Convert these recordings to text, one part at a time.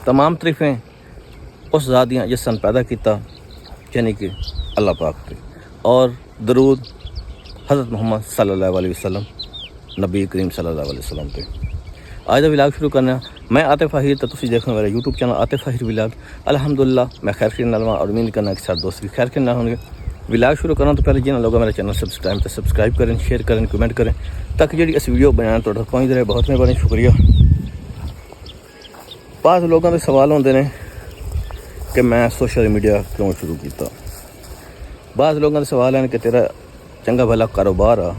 तमाम तरीफ़ें उस ज़ात दियां जिस सन पैदा किया यानी कि अल्लाह पाक पे, और दरूद हज़रत मुहम्मद सल्लल्लाहु अलैहि वसल्लम नबी करीम सल्लल्लाहु अलैहि वसल्लम पे। आज का विलाग शुरू करना। मैं आतिफ आहिर, तो तुम देखो मेरा YouTube channel Atif Ahir village. अल्हम्दुलिल्लाह मैं खैर खीर नालवा और उम्मीद करना कि सारे दोस्त भी खैर खीर ना होंगे। विलाग शुरू करना तो पहले जिन्होंने लोग मेरा चैनल सब्सक्राइब करें, शेयर करें, कमेंट करें, ताकि जी इस वीडियो बनाना तो पहुँच रहे। बहुत मेहरबानी, शुक्रिया। बाद लोगों के सवाल होंगे ने कि मैं सोशल मीडिया क्यों शुरू किया। बाद लोगों के सवाल हैं कि तेरा चंगा भला कारोबार आ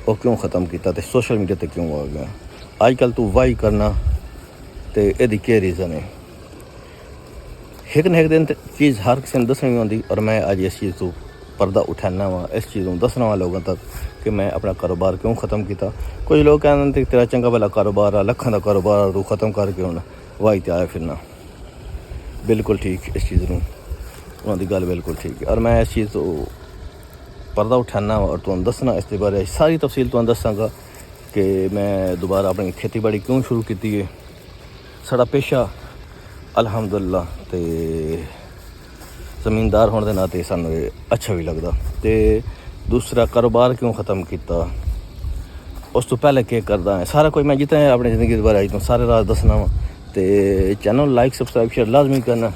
वो क्यों ख़त्म किया, तो सोशल मीडिया ते क्यों आ गया। अजकल तू वाही करना तो यदी क्या रीज़न है। एक न एक दिन चीज़ हर किसी ने दसनी होंगी, और मैं अज इस चीज़ को पर्दा उठाना वा, इस चीज़ को दसना वा लोगों तक कि मैं अपना कारोबार क्यों ख़त्म किया। कुछ लोग कहते तेरा चंगा भला कारोबार आ, लखां का कारोबार आ, तू ख़त्म करके हूँ वाही ते आया फिरना। बिल्कुल ठीक, इस चीज़ में उन्होंने गल बिल्कुल ठीक है, और मैं इस चीज़ को पर्दा उठाना और तुम दसना, इस बारे सारी तफसील तुम दसांगा कि मैं दोबारा अपनी खेतीबाड़ी क्यों शुरू की है। साड़ा पेशा अल्हम्दुलिल्लाह तो ज़मीनदार होने के नाते सानू अच्छा भी लगता। तो दूसरा कारोबार क्यों ख़त्म किया, उस तो पहले क्या करता है, सारा कुछ मैं जितना अपनी ज़िंदगी के बारे आई तो सारे राज दसना वा। तो चैनल लाइक सब्सक्राइब शेयर लाजमी करना।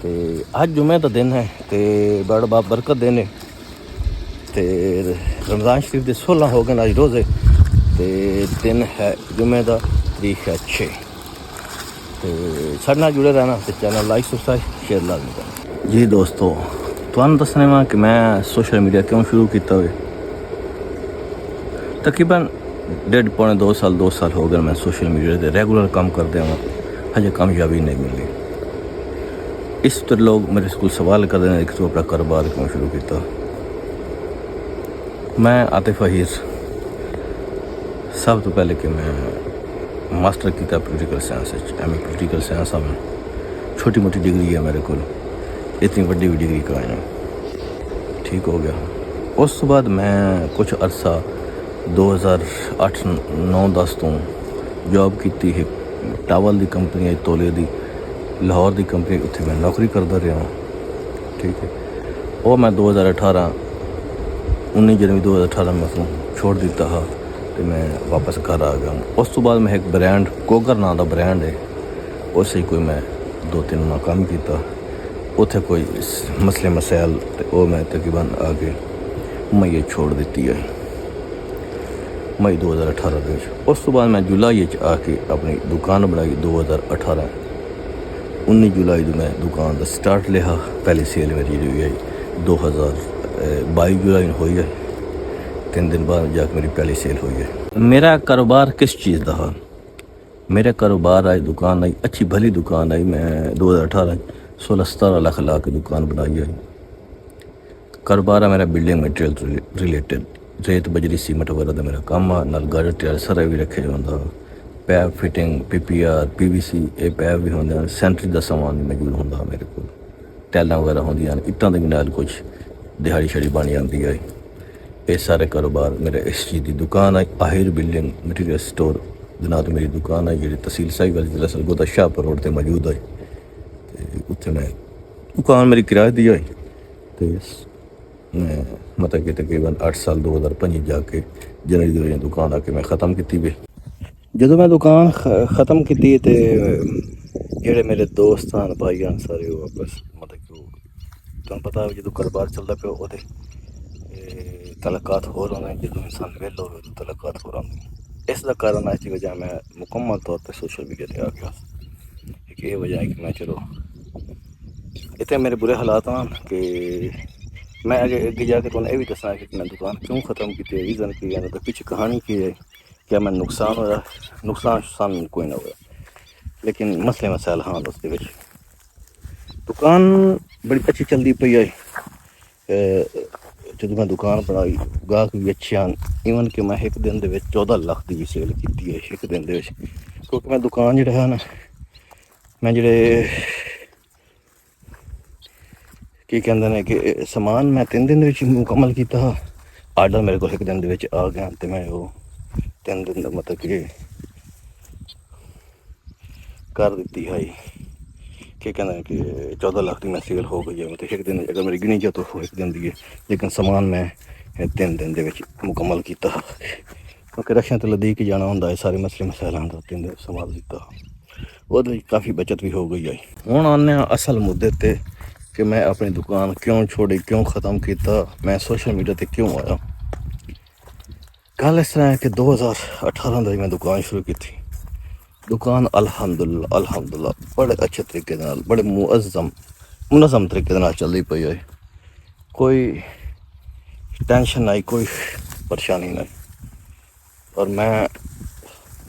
तो अज जुमे का दिन है, तो बड़ा बाप बरकत दिन है, तो रमज़ान शरीफ के 16 हो गए अज रोज़े, तो दिन है जुमे का, तारीख है 6। तो साढ़े नाल जुड़े रहना, तो चैनल लाइक सब्सक्राइब शेयर लाजमी करना। जी दोस्तों, तुहानू दसने वा कि मैं सोशल मीडिया क्यों शुरू किया हुए। तकरीबन 1.5 2 साल हो गए मैं सोशल मीडिया से रेगुलर काम करते हुआ, हजे कामयाबी नहीं मिली। इस तरह लोग मेरे स्कूल सवाल करते हैं कि तू अपना कारोबार क्यों शुरू किया। मैं आतिफ आहिर, सब तो पहले कि मैं मास्टर किया political science, M A political science में। छोटी मोटी डिग्री है मेरे को, इतनी बड़ी भी डिग्री का है, ठीक हो गया। उस बाद मैं कुछ अरसा 2008 9 10 तो जॉब की है टावल की कंपनी है, तोले की लाहौर की कंपनी, उत्थे मैं नौकरी करता रहा, ठीक है। और मैं 2018 19 जनवरी 2018 में उसको छोड़ दिता हा, तो मैं वापस घर आ गया। उस तो बाद मैं एक ब्रांड कोगर नाम का ब्रांड है, उसे कोई मैं 2-3 महीना काम किया। उत्थे कोई मसले मसाइल, तो मैं तकरीबन आगे मई छोड़ दी है, मई 2018 के। उस तो बाद मैं जुलाई आके अपनी दुकान बनाई। 2018 19 जुलाई को मैं दुकान का स्टार्ट लिया। पहली सेल मेरी जी है 2022 जुलाई हुई है, 3 दिन बाद जाकर मेरी पहली सेल हुई है। मेरा कारोबार किस चीज़ का है, मेरा कारोबार आई दुकान आई, अच्छी भली दुकान आई। मैं 2018 16-17 लाख ला के दुकान बनाई है। कारोबार है मेरा बिल्डिंग मटीरियल रिलेटेड, रेत बजरी सीमेंट वगैरह का मेरा काम है। नाल गार्डर टायर सारा भी रखे होंगे, पैप फिटिंग PPR PVC ये पैप भी होंगे, सेंट्री का समान भी मौजूद होंगे मेरे को, टैलां वगैरह होंदियां, इट्टां दे भी नाल कुछ दिहाड़ी शड़ी बन जाती है। ये सारे कारोबार मेरे इस चीज़ की दुकान है। आहिर बिल्डिंग मटीरियल स्टोर ना तो मेरी दुकान है, जी तहसील साहिवाल जिला सरगोदा शाहपुर रोड पर मौजूद है। तो उत्थे मैं दुकान मेरी किराए दी है। तो मैं मतलब कि तकरीबन 8 साल 2005 जाके जनवरी दुकान आके मैं ख़त्म की भी। जो मैं दुकान ख़त्म की तो जोड़े मेरे दोस्त हैं भाई हैं सारे वापस मतलब कि तुम पता है जो कारोबार चलता पे वो तलकात हो रहा है, जो इंसान वेल हो तो तलकात हो रहा है। इसका कारण है, इसकी वजह मैं मुकम्मल तौर पर सोशल मीडिया पर आ गया। एक ये वजह है कि मैं चलो इतने मेरे बुरे हालात हैं कि मैं अगे जाके तुम ये भी दसना कि मैं दुकान क्यों ख़त्म की, रीज़न की है, तो पीछे कहानी की है, क्या मैं नुकसान होया। नुकसान कोई ना हुआ, लेकिन मसले मसाइल हाँ उसके विच दुकान बड़ी अच्छी चलती पई है। जो मैं दुकान बनाई गाहक भी अच्छे हैं, ईवन कि मैं एक दिन के 14 लाख की भी सेल की है एक दिन के, क्योंकि मैं दुकान जो है ना, मैं जो की कहते हैं कि समान मैं 3 दिन मुकम्मल किया। आर्डर मेरे को एक दिन के आ गया, तो मैं वो 3 दिन मतलब कि कर दी है कि कहना है कि 14 लाख की मैं सेल हो गई है मतलब एक दिन अगर मेरी गिनी जाए तो एक दिन दी है लेकिन समान मैं 3 दिन के मुकम्मल किया क्योंकि रशिया तो लदी के जाना होंगे सारे मसले मसैलों का 3 दिन संभाल दिता वो काफ़ी बचत भी हो गई है। हुण आने असल मुद्दे ते कि मैं अपनी दुकान क्यों छोड़ी क्यों ख़त्म किया मैं सोशल मीडिया ते क्यों आया। गल इस तरह है कि 2018 की मैं दुकान शुरू की थी। दुकान अल्हम्दुलिल्लाह बड़े अच्छे तरीके बड़े मुनज़म तरीके चलती पई है कोई टेंशन नहीं कोई परेशानी नहीं और मैं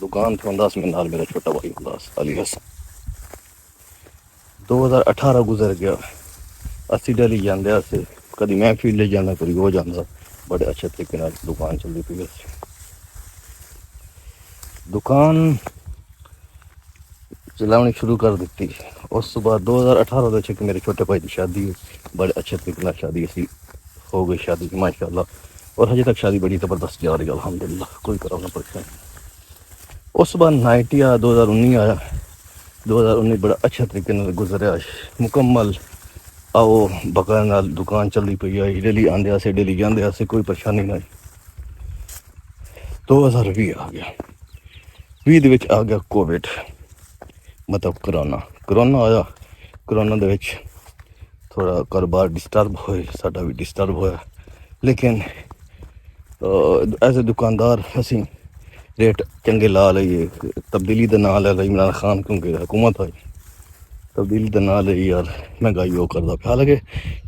दुकान पर होंदा मेरे मेरा छोटा भाई होंदा अली हसन 2018 गुजर गया असी डेली जाते कभी मैं फील्ड जाना कभी वो जाता बड़े अच्छे तरीके दुकान चलती पई दुकान चलानी शुरू कर दी। उस बाद 2018 के मेरे छोटे भाई की शादी बड़े अच्छे तरीके शादी असी हो गई शादी माशाल्लाह और हजे तक शादी बड़ी ज़बरदस्त जा रही है अल्हम्दुलिल्लाह कोई कराना परेशानी। उस बाद 2019 आया 2019 बड़ा अच्छा तरीके गुजरिया मुकम्मल आओ बकाया नाल दुकान चलती पई है डेली आंदे से डेली जाते से कोई परेशानी नहीं। 2020 आ गया 20 आ गया कोविड मतलब करोना आया करोना दे विच थोड़ा कारोबार डिस्टर्ब होए साडा भी डिस्टर्ब होया लेकिन एज ए दुकानदार असी रेट चंगे ला लिए तब्दीली का नाम लै इमरान खान क्योंकि हुकूमत आई तब्दीली का नाम ले यार महंगाई वो करता पे हालांकि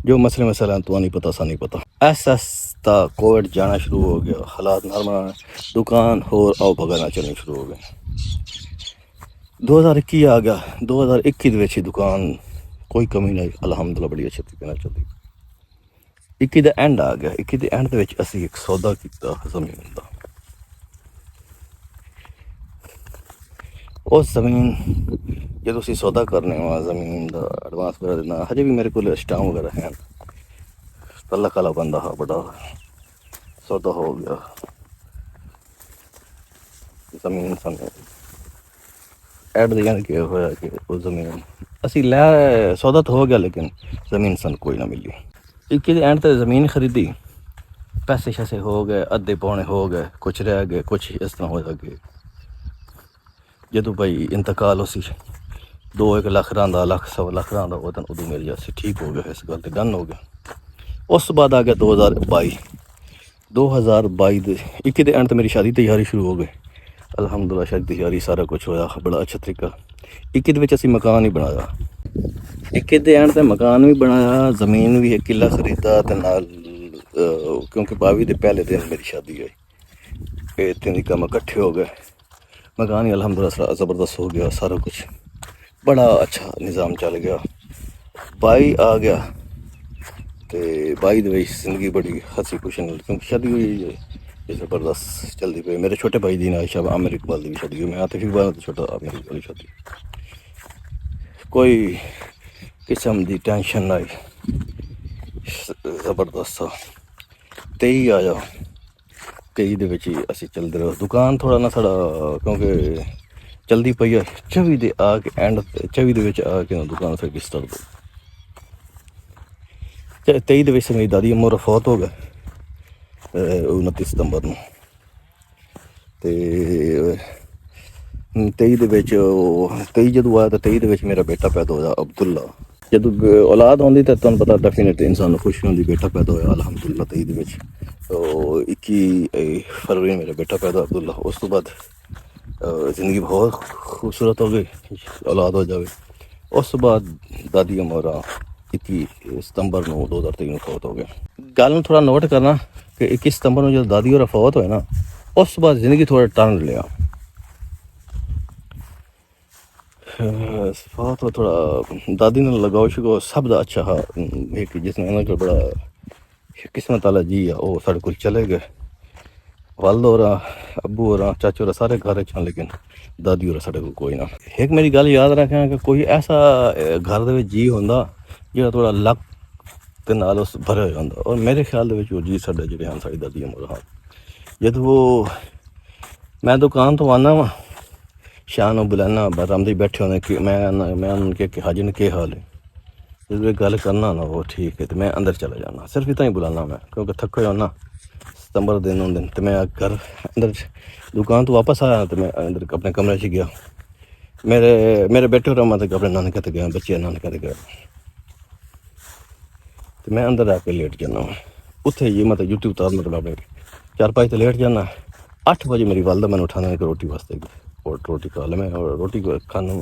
जो मसले मसले तो नहीं पता सा नहीं पता एस कोविड जाना शुरू हो गया हालात नॉर्मल दुकान होर आओ भगना चलनी शुरू हो गए। 2021 आ गया 2021 दुकान कोई कमी नहीं अल्हम्दुलिल्लाह बड़ी अच्छे तरीके चलती 21 का एंड आ गया 21 के एंड असी एक सौदा किया जमीन का उस जमीन जो असी सौदा करने जमीन का एडवांस वगैरह देना हजे भी मेरे को स्टाम वगैरह हैं तला काला बंदा हा बड़ा सौदा हो गया जमीन सामने एड देन के होया कि वो जमीन असी लै सौदा तो हो गया लेकिन ज़मीन सन कोई ना मिली 21 एंड तक ज़मीन खरीदी पैसे शैसे हो गए अद्धे पौने हो गए कुछ रह गए कुछ इस तरह हो गए जो भाई इंतकाल उसी 2-1 लाख रहा लाख सवा लाख रहा उदू मेरी असी ठीक हो गया इस गल ते डन हो गया। उस बाद आ गया 2022 21 के एंड तो मेरी शादी तैयारी शुरू हो गई अल्हम्दुलिल्लाह शादी तैयारी सारा कुछ होया बड़ा अच्छा तरीका 21 असी मकान ही बनाया 21 के एंड ते मकान भी बनाया जमीन भी 1 किला खरीदा ते नाल क्योंकि 22 के पहले दिन मेरी शादी हुई 3 कम इकट्ठे हो गए मकान ही अल्हम्दुलिल्लाह ज़बरदस्त हो गया सारा कुछ बड़ा अच्छा निज़ाम चल गया। 22 आ गया तो 22 जिंदगी बड़ी हसी खुशी क्योंकि शादी हुई ज़बरदस्त चलती पई मेरे छोटे भाई दी आयशा आमिर इकबाल की भी शादी हुई मैं आतिफ इकबाल तो छोटा आमिर इकबाल की शादी कोई किस्म की टेंशन नहीं ज़बरदस्त 23 आया 23 ही असी चलते रहो दुकान थोड़ा ना साड़ा क्योंकि चलती पई है 24 के आके एंड 24 आके दुकान फिर डिस्टर्ब हो 23 मेरी दादी अम्मा फौत हो गए 29 सितंबर को 23 जो आया तो 23 मेरा बेटा पैदा होया अब्दुल्ला जो औलाद आती तो तुम पता डेफिनेटली इंसान खुशी होती बेटा पैदा होया अल्हम्दुलिल्लाह 23 तो 21 फरवरी मेरा बेटा पैदा अब्दुल्ला उस तो बाद जिंदगी बहुत खूबसूरत हो गई औलाद हो जाए उस बाद दादी अमोरा 21 सितंबर 2023 फौत हो गया। गल थोड़ा नोट करना कि 21 सितंबर में जो दादी और फौत होए ना उस बाद जिंदगी थोड़ा टर्न लिया फौत हो थोड़ा दादी ने लगाओ शको सब का अच्छा हा एक जिसने इन्होंने बड़ा किस्मत वाला जी है वो साढ़े को चले गए वालद हो अबू हो चाचू हो सारे घर च लेकिन दादी हो साढ़े कोई ना। एक मेरी गल याद रखें कि कोई ऐसा घर दे जी होंदा जो थोड़ा लक के नाल उस भरे हो जाता और मेरे ख्याल वो जी साढ़े जो हैं साड़ी दादी अमर हाँ जो वो मैं दुकान तो आना वा शाह को बुलाना रामदेव बैठे होने कि मैं उनके हाजी ने क्या हाल है, जो गल करना ना वो ठीक है, तो मैं अंदर चला जाना, सिर्फ इतना ही बुलाना मैं, क्योंकि थके होना सितंबर दिन उन दिन, तो मैं घर अंदर दुकान तो वापस आया, तो मैं अंदर अपने कमरे से गया, मेरे बेटे और मैं अपने नानके ते गया, बच्चे नानके ते गया, तो मैं अंदर आके लेट जाना उत्थे जी, मतलब यूट्यूब उतार मतलब अपने 4-5 तो लेट जाना। 8 बजे मेरी वालदा मैंने उठाना है कि रोटी वास्ते और रोटी खा ले, मैं रोटी खाना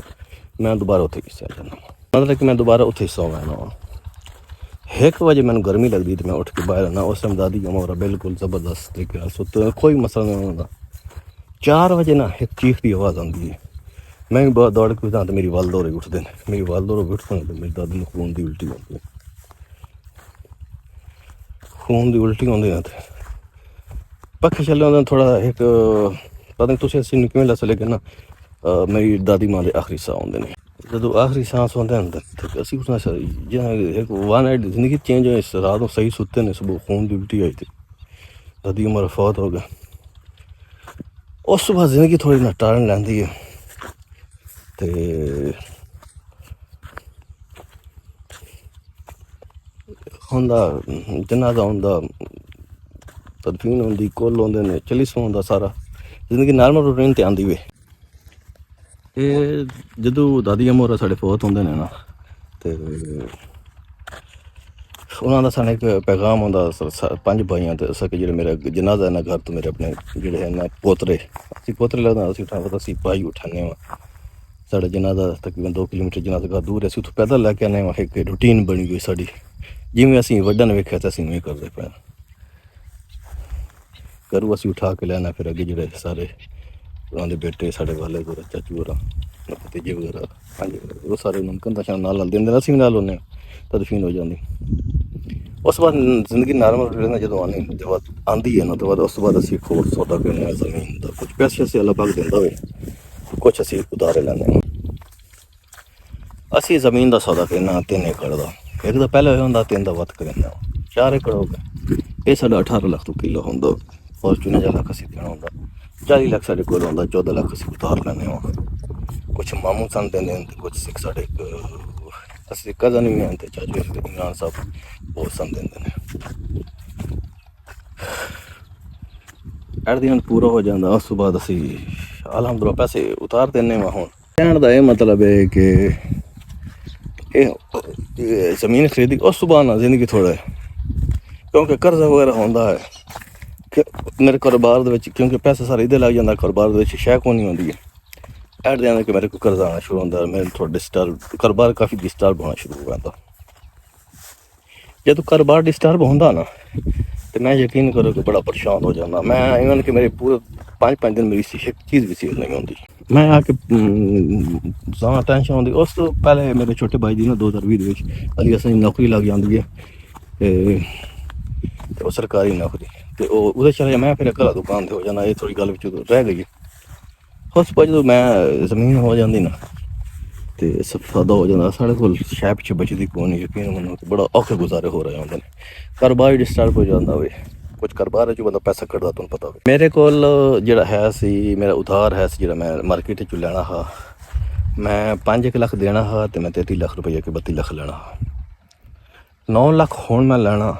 मैं दोबारा उत्थे चल जाना, मतलब कि मैं दोबारा उत्थे सौ जाना। 1 बजे मैंने गर्मी लगती तो मैं उठ के बाहर आना, उस टाइम दादी अमोरा बिल्कुल जबरदस्त तरीके सुते, कोई मसला नहीं होता। 4 बजे ना एक चीख की आवाज़ आती है, मैं भी बहुत दौड़ के उठा, तो मेरी वालदा होर उठते हैं, मेरी वालदा होर उठते हैं, तो मेरी दादी में खून की उल्टी होती है, खून की उल्टी होंदी है, पक्खे चले होंगे थोड़ा एक पता नहीं तुम असी किमें लस, लेकिन ना मेरी दादी माँ के आखिरी साह होंगे ने, जो आखिरी सांस होंगे हैं तो असी उठना एक 1 नाइट जिंदगी चेंज हो, इस रात को सही सुते ने, सुबह खून की उल्टी आई थी, दादी उम्र फौत हो गया। उस बाद जिंदगी थोड़ी ना टारन लैंदी है, तो होंदा जनाजा होंदा, तदफीन होंदी, कुल होंदे ने, चलीसा होंदा, सारा जिंदगी नॉर्मल रूटीन ते आंदी वे। ये जदों दादी अमोरा साढ़े फौत होंदे ने ना, ते उन्होंने साढ़े एक पैगाम होंदा 5 भाइयां ते अस जेह्ड़े मेरा जनाजा है ना घर तो मेरे अपने जेह्ड़े है ना पोतरे, असी पोतरे लगदा असी उठा पता असी भाई उठाने वा, साढ़ा जनाजा तकरीबन 2 किलोमीटर जनाजा घर दूर है, असी उत्थों पैदल लैके आने वा, एक रूटीन बनी गई साड़ी, जिमें असी वड्डा ने वेख्या ते असी उवें करदे पे, घरों असी उठा के लैना, फिर अगे जेह्ड़े सारे उन्होंने बेटे साढ़े वाले चाचू होर भतीजे वगैरह, हाँ जी, वो सारे उन्होंने कंधा शा नाल देंदे, असीं भी नाल होन्ने, तदफीन हो जाती। उस बाद जिंदगी नॉर्मल रहना जो आनी जब आँदी है ना, तो बाद उस बाद असी होर सौदा करने जमीन का, कुछ पैसे असी अल्लाह पाक देंदा होवे, कुछ असी उधारे लैने, असी जमीन का सौदा करना 3 एकड़ का, एक तो पहले होंदा 3 का वध करना, 4 एकड़ हो गया, ये साढ़ा 18 लाख तो किलो होंदा, फॉर्चूनर 1 लाख असी देना होंदा, 40 लाख साढ़े कोल होंदा, 14 लाख असी उधार लैने वा, कुछ मामू सन देंदे न, कुछ सिख साढ़े असी कज़न भी हैं, चाचू इमरान साहब वो सन देंदे ने, एट द एंड पूरा हो जाता। उस बाद असी अलहमदुलिल्लाह पैसे उतार देने वा। हुण कहण दा एह मतलब है कि जमीन खरीदी उस बाद ना जिंदगी थोड़ा, क्योंकि कर्जा वगैरह होंदा है कि मेरे कारोबार दे विच, क्योंकि पैसा सारा इधर लग जाता, कारोबार दे विच शै कोई नहीं होंदी है, एट द एंड कि मेरे को कर्जा आना शुरू होंदा, मेरे थोड़ा डिस्टर्ब कारोबार काफ़ी डिस्टर्ब होना शुरू हो जाता। जब कारोबार डिस्टर्ब होंदा ना, तो मैं यकीन करो कि बड़ा परेशान हो जाना, मैं इवन कि मेरे पूरे 5 दिन मेरी एक चीज़ भी सेल नहीं होती, मैं आके ज़्यादा टेंशन होंदी। उस तो पहले मेरे छोटे भाई दी ना 2020 अली असें नौकरी लग जाती है, तो सरकारी नौकरी, तो वो चले मैं फिर घरा दुकान से हो जाना, ये थोड़ी गल रह गई है। उस पर जो मैं जमीन हो जाती ना, तो सफादा हो जाता, साढ़े को शै पिछे बचती कौन, यकीन मनो तो बड़ा औखे गुजारे हो रहे होंगे, कारोबार डिस्टर्ब हो जाता हो, कुछ कारोबार जो बंदा पैसा कटदा तुहानूं पता हो। मेरे कोल जिहड़ा है सी, मेरा उधार है जिहड़ा मैं मार्केट चों लैना हा, मैं 5 लाख देना हा, तो मैं 33 लाख रुपया कि 32 लाख लेना हा, 9 लाख हुण मैं लेना,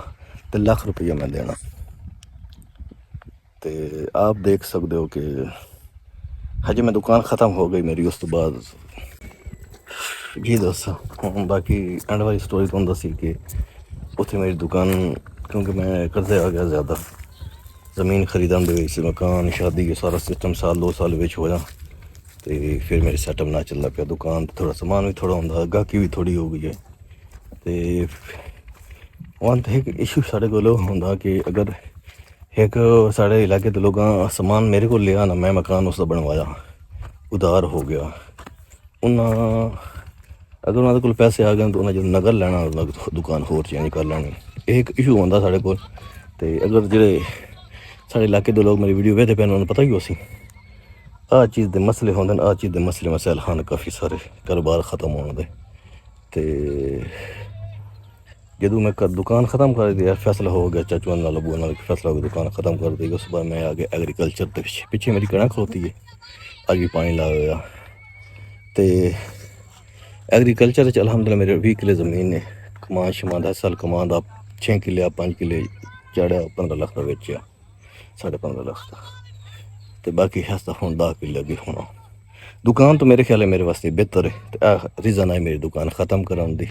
तो लाख रुपया मैं देना, तो आप देख सकते हो कि हजे मैं दुकान ख़त्म हो गई मेरी, उस तो बाद जी दसा हूँ बाकी एंड वाली स्टोरी तो दसी कि उत्थे मेरी दुकान, क्योंकि मैं कर्जे आ गया ज़्यादा, ज़मीन खरीदन दे विच, मकान शादी के सारा सिस्टम साल 2 साल विच होया, तो फिर मेरे सेटअप ना चलदा पिया, दुकान थोड़ा समान भी थोड़ा होंदा, गाहकी भी थोड़ी हो गई है, तो वन एक इशू साढ़े कोल होंदा कि अगर एक साढ़े इलाके के लोगों समान मेरे को लिया ना, मैं मकान उसका बनवाया, उधार हो गया, उन्हें अगर उन्होंने कोल पैसे आ गए तो उन्हें जो नगर लेना, दुकान होर चेंज कर लैनी, एक इशू होंदा साढ़े कोल। तो अगर जेह्ड़े साढ़े इलाके दे लोग मेरी वीडियो वेखदे पे उन्हें पता ही उसी आ चीज़ के मसले होंदे, आ चीज़ के मसले मसैल हन काफ़ी सारे, कारोबार ख़त्म होने दे, तो जदों मैं दुकान ख़त्म कर दी, फैसला हो गया चाचू नाल अबू नाल, फैसला हो गया दुकान ख़त्म कर दी, उस बाद मैं आ गया एग्रीकल्चर के पिछे मेरी कणक होती है, ਅੱਜ ਵੀ ਪਾਣੀ ਲਾਇਆ ਹੋਇਆ। ਤੇ ਐਗਰੀਕਲਚਰ 'ਚ ਅਲਹਮਦੁਲਿਲਾ ਮੇਰੇ 20 ਕਿੱਲੇ ਜ਼ਮੀਨ ਨੇ। ਕਮਾਨ ਸ਼ਮਾਨ ਦਾ ਇਸ ਸਾਲ ਕਮਾਨ ਦਾ 6 ਕਿੱਲੇ 5 ਕਿੱਲੇ ਚੜਿਆ, 15 ਲੱਖ ਦਾ ਵੇਚਿਆ, 15.5 ਲੱਖ ਦਾ। ਤੇ ਬਾਕੀ ਹਸਤਾ ਹੁਣ 10 ਕਿੱਲੇ ਅੱਗੇ ਹੋਣਾ। ਦੁਕਾਨ ਤਾਂ ਮੇਰੇ ਖਿਆਲ ਹੈ ਮੇਰੇ ਵਾਸਤੇ ਬਿਹਤਰ ਹੈ। ਤੇ ਰੀਜ਼ਨ ਹੈ ਮੇਰੀ ਦੁਕਾਨ ख़त्म कराने दी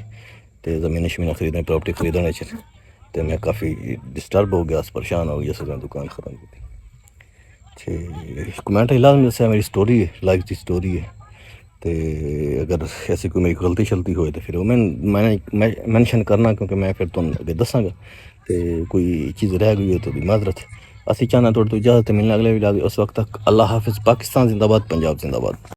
ते ज़मीन शमीन खरीदने प्रॉपर्टी खरीदने च ते मैं काफ़ी डिस्टर्ब हो गया, परेशान हो गया, इसलिए दुकान ख़त्म की। तो कमेंट लाजमी दस्सेआ मेरी स्टोरी है, लाइफ की स्टोरी है। तो अगर ऐसी कोई मेरी गलती शलती होए तो फिर वो मैं मैंशन करना, क्योंकि मैं फिर तुहानूं अगे दस्सांगा। तो कोई चीज़ रह गई हो तो भी माजरत। असी चाहना थोड़ी तो इजाज़त मिलना अगले भी। उस वक्त तक अल्लाह हाफिज़। पाकिस्तान जिंदाबाद, पंजाब जिंदाबाद।